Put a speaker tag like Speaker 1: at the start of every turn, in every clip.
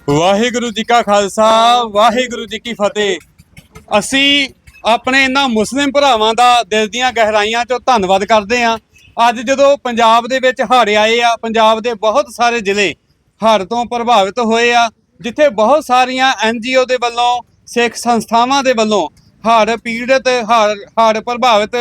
Speaker 1: ਵਾਹਿਗੁਰੂ ਜੀ ਕਾ ਖਾਲਸਾ ਵਾਹਿਗੁਰੂ ਜੀ ਕੀ ਫਤਿਹ। ਅਸੀਂ ਆਪਣੇ ਇਹਨਾਂ ਮੁਸਲਿਮ ਭਰਾਵਾਂ ਦਾ ਦਿਲ ਦੀਆਂ ਗਹਿਰਾਈਆਂ ਚੋਂ ਧੰਨਵਾਦ ਕਰਦੇ ਹਾਂ। ਅੱਜ ਜਦੋਂ ਪੰਜਾਬ ਦੇ ਵਿੱਚ ਹੜ੍ਹ ਆਏ ਆ, ਪੰਜਾਬ ਦੇ ਬਹੁਤ ਸਾਰੇ ਜ਼ਿਲ੍ਹੇ ਹੜ੍ਹ ਤੋਂ ਪ੍ਰਭਾਵਿਤ ਹੋਏ ਆ, ਜਿੱਥੇ ਬਹੁਤ ਸਾਰੀਆਂ NGO ਦੇ ਵੱਲੋਂ, ਸਿੱਖ ਸੰਸਥਾਵਾਂ ਦੇ ਵੱਲੋਂ ਹੜ੍ਹ ਪੀੜਤ, ਹੜ੍ਹ ਪ੍ਰਭਾਵਿਤ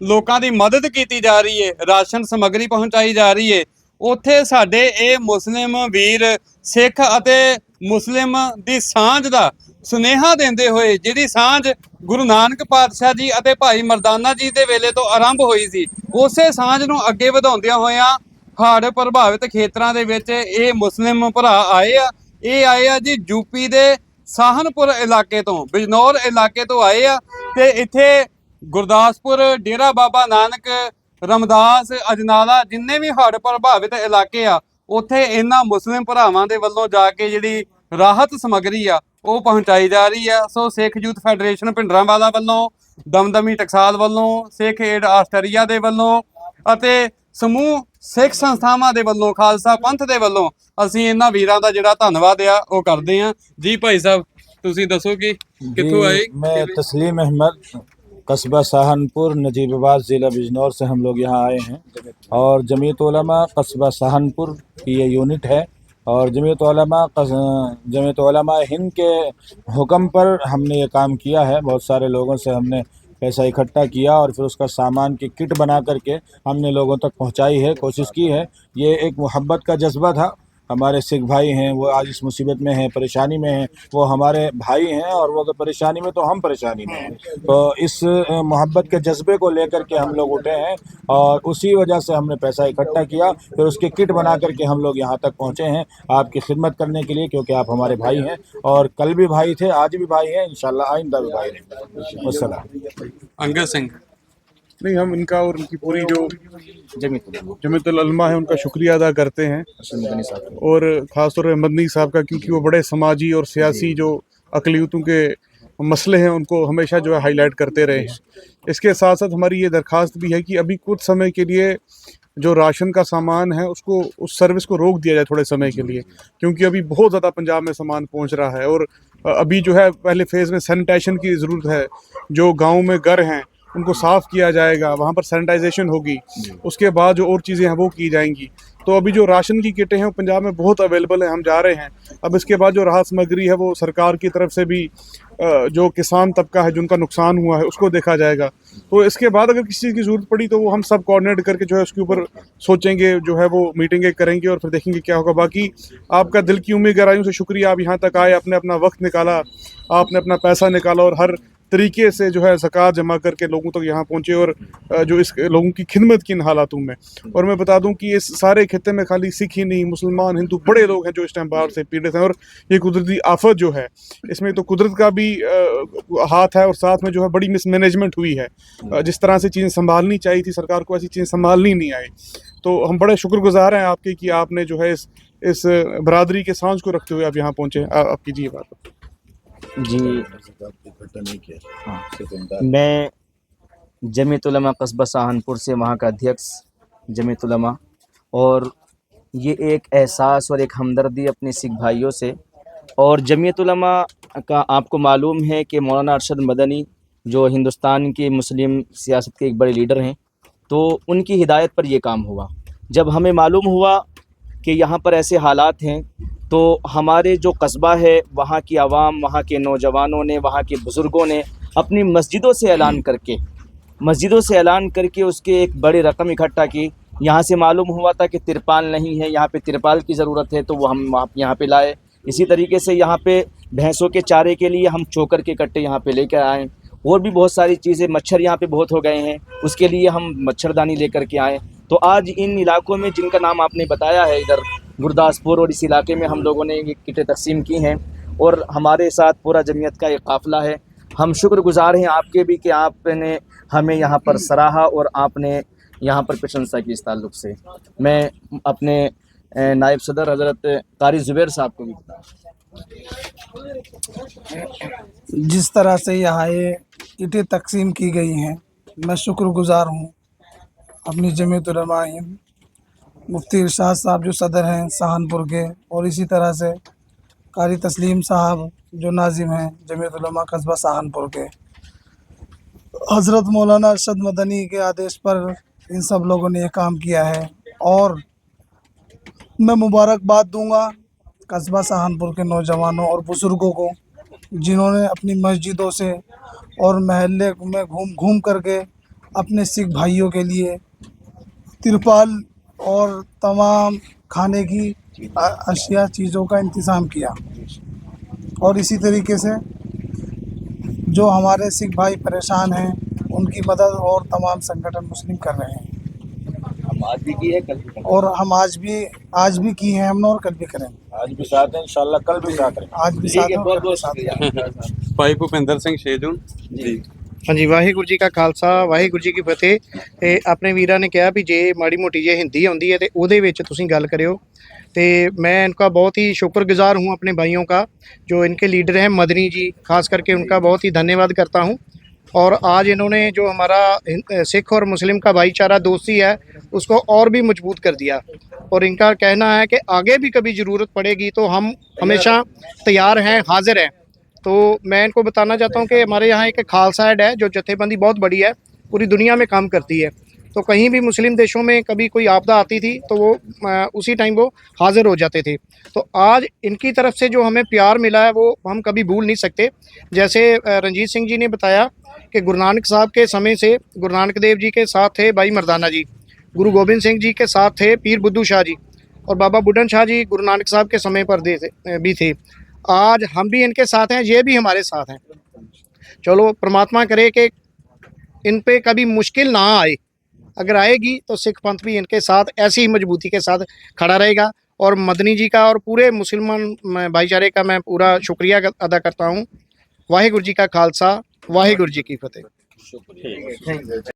Speaker 1: ਲੋਕਾਂ ਦੀ ਮਦਦ ਕੀਤੀ ਜਾ ਰਹੀ ਹੈ, ਰਾਸ਼ਨ ਸਮੱਗਰੀ ਪਹੁੰਚਾਈ ਜਾ ਰਹੀ ਹੈ। ਉੱਥੇ ਸਾਡੇ ਇਹ ਮੁਸਲਿਮ ਵੀਰ ਸਿੱਖ ਅਤੇ ਮੁਸਲਿਮ ਦੀ ਸਾਂਝ ਦਾ ਸੁਨੇਹਾ ਦਿੰਦੇ ਹੋਏ, ਜਿਹੜੀ ਸਾਂਝ ਗੁਰੂ ਨਾਨਕ ਪਾਤਸ਼ਾਹ ਜੀ ਅਤੇ ਭਾਈ ਮਰਦਾਨਾ ਜੀ ਦੇ ਵੇਲੇ ਤੋਂ ਆਰੰਭ ਹੋਈ ਸੀ, ਉਸੇ ਸਾਂਝ ਨੂੰ ਅੱਗੇ ਵਧਾਉਂਦਿਆਂ ਹੋਇਆਂ ਹੜ੍ਹ ਪ੍ਰਭਾਵਿਤ ਖੇਤਰਾਂ ਦੇ ਵਿੱਚ ਇਹ ਮੁਸਲਿਮ ਭਰਾ ਆਏ ਆ। ਇਹ ਆਏ ਆ ਜੀ ਯੂਪੀ ਦੇ ਸਾਹਨਪੁਰ ਇਲਾਕੇ ਤੋਂ, ਬਿਜਨੌਰ ਇਲਾਕੇ ਤੋਂ ਆਏ ਆ ਤੇ ਇੱਥੇ ਗੁਰਦਾਸਪੁਰ, ਡੇਰਾ ਬਾਬਾ ਨਾਨਕ, ਰਮਦਾਸ, ਅਜਨਾਲਾ, ਜਿੰਨੇ ਵੀ ਹੜ੍ਹ ਪ੍ਰਭਾਵਿਤ ਇਲਾਕੇ ਆ, ਉੱਥੇ ਇਹਨਾਂ ਮੁਸਲਿਮ ਭਰਾਵਾਂ ਦੇ ਵੱਲੋਂ ਜਾ ਕੇ ਜਿਹੜੀ ਰਾਹਤ ਸਮੱਗਰੀ ਆ ਉਹ ਪਹੁੰਚਾਈ ਜਾ ਰਹੀ ਆ। ਸੋ ਸਿੱਖ ਯੂਥ ਫੈਡਰੇਸ਼ਨ ਭਿੰਡਰਾਂਵਾਲਾ ਵੱਲੋਂ, ਦਮਦਮੀ ਟਕਸਾਲ ਵੱਲੋਂ, ਸਿੱਖ ਏਡ ਆਸਟਰੀਆ ਦੇ ਵੱਲੋਂ ਅਤੇ ਸਮੂਹ ਸਿੱਖ ਸੰਸਥਾਵਾਂ ਦੇ ਵੱਲੋਂ, ਖਾਲਸਾ ਪੰਥ ਦੇ ਵੱਲੋਂ ਅਸੀਂ ਇਹਨਾਂ ਵੀਰਾਂ ਦਾ ਜਿਹੜਾ ਧੰਨਵਾਦ ਆ ਉਹ ਕਰਦੇ ਹਾਂ। ਜੀ ਭਾਈ ਸਾਹਿਬ, ਤੁਸੀਂ ਦੱਸੋ ਕਿ ਕਿੱਥੋਂ ਆਏ?
Speaker 2: मैं तस्लीम अहमद, कस्बा सहारनपुर, नजीबाबाद, ज़िला बिजनौर से हम लोग यहाँ आए हैं। और जमीयत उलमा कस्बा सहारनपुर की ये यूनिट है और जमीयत उलमा हिंद के हुक्म पर हमने ये काम किया है। बहुत सारे लोगों से हमने पैसा इकट्ठा किया और फिर उसका सामान की किट बना करके हमने लोगों तक पहुँचाई है, कोशिश की है। ये एक मोहब्बत का जज्बा था। हमारे सिख भाई हैं, वो आज इस मुसीबत में हैं, परेशानी में हैं, वो हमारे भाई हैं और वो अगर परेशानी में तो हम परेशानी में हैं। तो इस मोहब्बत के जज्बे को लेकर के हम लोग उठे हैं और उसी वजह से हमने पैसा इकट्ठा किया, फिर उसकी किट बना करके हम लोग यहाँ तक पहुँचे हैं आपकी खिदमत करने के लिए, क्योंकि आप हमारे भाई हैं और कल भी भाई थे, आज भी भाई हैं, इंशाल्लाह आइंदा भी भाई रहेंगे। वस्सलाम।
Speaker 1: अंगद सिंह।
Speaker 3: नहीं, हम इनका और उनकी पूरी जो जमीयतुल उलमा है उनका शुक्रिया अदा करते हैं, और ख़ास तौर पर मदनी साहब का, क्योंकि वो बड़े समाजी और सियासी जो अक़लियतों के मसले हैं उनको हमेशा जो है हाईलाइट करते रहे हैं। इसके साथ साथ हमारी ये दरख्वास्त भी है कि अभी कुछ समय के लिए जो राशन का सामान है उसको, उस सर्विस को रोक दिया जाए थोड़े समय के लिए, क्योंकि अभी बहुत ज़्यादा पंजाब में सामान पहुंच रहा है। और अभी जो है पहले फ़ेज़ में सैनिटाइजेशन की ज़रूरत है। जो गाँव में घर हैं उनको साफ़ किया जाएगा, वहाँ पर सैनिटाइजेशन होगी, उसके बाद जो और चीज़ें हैं वो की जाएंगी। तो अभी जो राशन की किटें हैं वो पंजाब में बहुत अवेलेबल है, हम जा रहे हैं। अब इसके बाद जो राहत सामग्री है वो सरकार की तरफ से भी जो किसान तबका है जिनका नुकसान हुआ है उसको देखा जाएगा। तो इसके बाद अगर किसी चीज़ की ज़रूरत पड़ी तो वो हम सब कोऑर्डिनेट करके जो है उसके ऊपर सोचेंगे, जो है वो मीटिंगें करेंगे और फिर देखेंगे क्या होगा। बाकी आपका दिल की उम्मीद गहराइयों से शुक्रिया, आप यहाँ तक आए, आपने अपना वक्त निकाला, आपने अपना पैसा निकाला और हर तरीके से जो है ज़कात जमा करके लोगों तक यहाँ पहुँचे, और जो इस लोगों की खिदमत की इन हालातों में। और मैं बता दूं कि इस सारे खित्ते में खाली सिख ही नहीं, मुसलमान, हिंदू, बड़े लोग हैं जो इस टाइम बाहर से पीड़ित हैं। और ये कुदरती आफत जो है, इसमें तो कुदरत का भी हाथ है और साथ में जो है बड़ी मिसमैनेजमेंट हुई है। जिस तरह से चीज़ें संभालनी चाहिए थी सरकार को, ऐसी चीज़ें संभालनी नहीं आई। तो हम बड़े शुक्रगुजार हैं आपके कि आपने जो है इस बरादरी के सांझ को रखते हुए आप यहाँ पहुँचे। आप कीजिए बात।
Speaker 4: जी, मैं जमीयत उलमा कस्बा सहारनपुर से, वहाँ का अध्यक्ष जमीयत उलमा, और ये एक एहसास और एक हमदर्दी अपने सिख भाइयों से। और जमीयत उलमा का आपको मालूम है कि मौलाना अरशद मदनी जो हिंदुस्तान की मुस्लिम सियासत के एक बड़े लीडर हैं, तो उनकी हिदायत पर ये काम हुआ। जब हमें मालूम हुआ कि यहाँ पर ऐसे हालात हैं, तो हमारे जो कस्बा है वहाँ की आवाम, वहाँ के नौजवानों ने, वहाँ के बुज़ुर्गों ने अपनी मस्जिदों से ऐलान करके उसके एक बड़े रकम इकट्ठा की। यहाँ से मालूम हुआ था कि तिरपाल नहीं है, यहाँ पे तिरपाल की ज़रूरत है, तो वो हम यहाँ पे लाए। इसी तरीके से यहाँ पे भैंसों के चारे के लिए हम चोकर के कट्टे यहाँ पे लेकर आए। और भी बहुत सारी चीज़ें, मच्छर यहाँ पे बहुत हो गए हैं, उसके लिए हम मच्छरदानी लेकर के आए। तो आज इन इलाकों में जिनका नाम आपने बताया है, इधर गुरदासपुर और इस इलाके में हम लोगों ने ये किटें तकसीम की हैं, और हमारे साथ पूरा जमीयत का एक काफ़िला है। हम शुक्रगुजार हैं आपके भी कि आपने हमें यहाँ पर सराहा और आपने यहाँ पर प्रशंसा की। इस ताल्लुक़ से मैं अपने नायब सदर हज़रत कारी ज़ुबैर साहब को भी बता,
Speaker 5: जिस तरह से यहाँ ये किटें तकसीम की गई हैं, मैं शुक्रगुजार हूँ अपनी जमीयत उलमा हिंद, मुफ्ती इरशाद साहब जो सदर हैं सहारनपुर के, और इसी तरह से कारी तस्लीम साहब जो नाजिम हैं जमीयत उलमा कस्बा सहारनपुर के, हज़रत मौलाना अरशद मदनी के आदेश पर इन सब लोगों ने ये काम किया है। और मैं मुबारकबाद दूंगा कस्बा सहारनपुर के नौजवानों और बुज़ुर्गों को, जिन्होंने अपनी मस्जिदों से और महल्ले में घूम घूम करके अपने सिख भाइयों के लिए तिरपाल और तमाम खाने की अशिया चीज़ों का इंतज़ाम किया। और इसी तरीके से जो हमारे सिख भाई परेशान हैं उनकी मदद और तमाम संगठन मुस्लिम कर रहे हैं।
Speaker 4: हम आज भी की है, कल भी करेंगे।
Speaker 5: और हम आज भी की हैं हमने, और कल भी करेंगे।
Speaker 2: आज भी साथ हैं इंशाल्लाह, कल भी साथ रहेंगे।
Speaker 5: आज भी
Speaker 4: ठीक
Speaker 5: साथ
Speaker 4: है,
Speaker 5: हैं,
Speaker 4: बहुत
Speaker 5: कल भी
Speaker 4: बहुत
Speaker 5: साथ हैं।
Speaker 4: शुक्रिया।
Speaker 1: ਭਾਈ ਭੁਪਿੰਦਰ ਸਿੰਘ ਸ਼ੇਜੂਨ ਜੀ।
Speaker 6: ਹਾਂਜੀ, ਵਾਹਿਗੁਰੂ ਜੀ ਕਾ ਖਾਲਸਾ, ਵਾਹਿਗੁਰੂ ਜੀ ਕੀ ਫਤਿਹ। ਤੇ ਆਪਣੇ ਵੀਰਾਂ ਨੇ ਕਿਹਾ ਵੀ ਜੇ ਮਾੜੀ ਮੋਟੀ ਜੇ ਹਿੰਦੀ ਆਉਂਦੀ ਹੈ ਤੇ ਉਹਦੇ ਵਿੱਚ ਤੁਸੀਂ ਗੱਲ ਕਰਿਓ। ਤੇ मैं इनका बहुत ही शुक्रगुजार हूँ अपने भाइयों का, जो इनके लीडर हैं मदनी जी, खास करके उनका बहुत ही धन्यवाद करता हूँ। और आज इन्होंने जो हमारा सिख और मुस्लिम का भाईचारा दोस्ती है उसको और भी मजबूत कर दिया। और इनका कहना है कि आगे भी कभी ज़रूरत पड़ेगी तो हम हमेशा तैयार हैं, हाजिर हैं। तो मैं इनको बताना चाहता हूँ कि हमारे यहाँ एक खालसा एड है जो जथेबंदी बहुत बड़ी है, पूरी दुनिया में काम करती है। तो कहीं भी मुस्लिम देशों में कभी कोई आपदा आती थी तो वो उसी टाइम वो हाज़िर हो जाते थे। तो आज इनकी तरफ से जो हमें प्यार मिला है वो हम कभी भूल नहीं सकते। जैसे रंजीत सिंह जी ने बताया कि गुरु नानक साहब के समय से गुरु नानक देव जी के साथ थे भाई मर्दाना जी, गुरु गोबिंद सिंह जी के साथ थे पीर बुद्धू शाह जी, और बाबा बुढ़न शाह जी गुरु नानक साहब के समय पर भी थे। आज हम भी इनके साथ हैं, ये भी हमारे साथ हैं। चलो परमात्मा करे कि इन पे कभी मुश्किल ना आए, अगर आएगी तो सिख पंथ भी इनके साथ ऐसी ही मजबूती के साथ खड़ा रहेगा। और मदनी जी का और पूरे मुसलमान भाईचारे का मैं पूरा शुक्रिया अदा करता हूँ। वाहिगुरू जी का खालसा, वाहिगुरू जी की फतेह।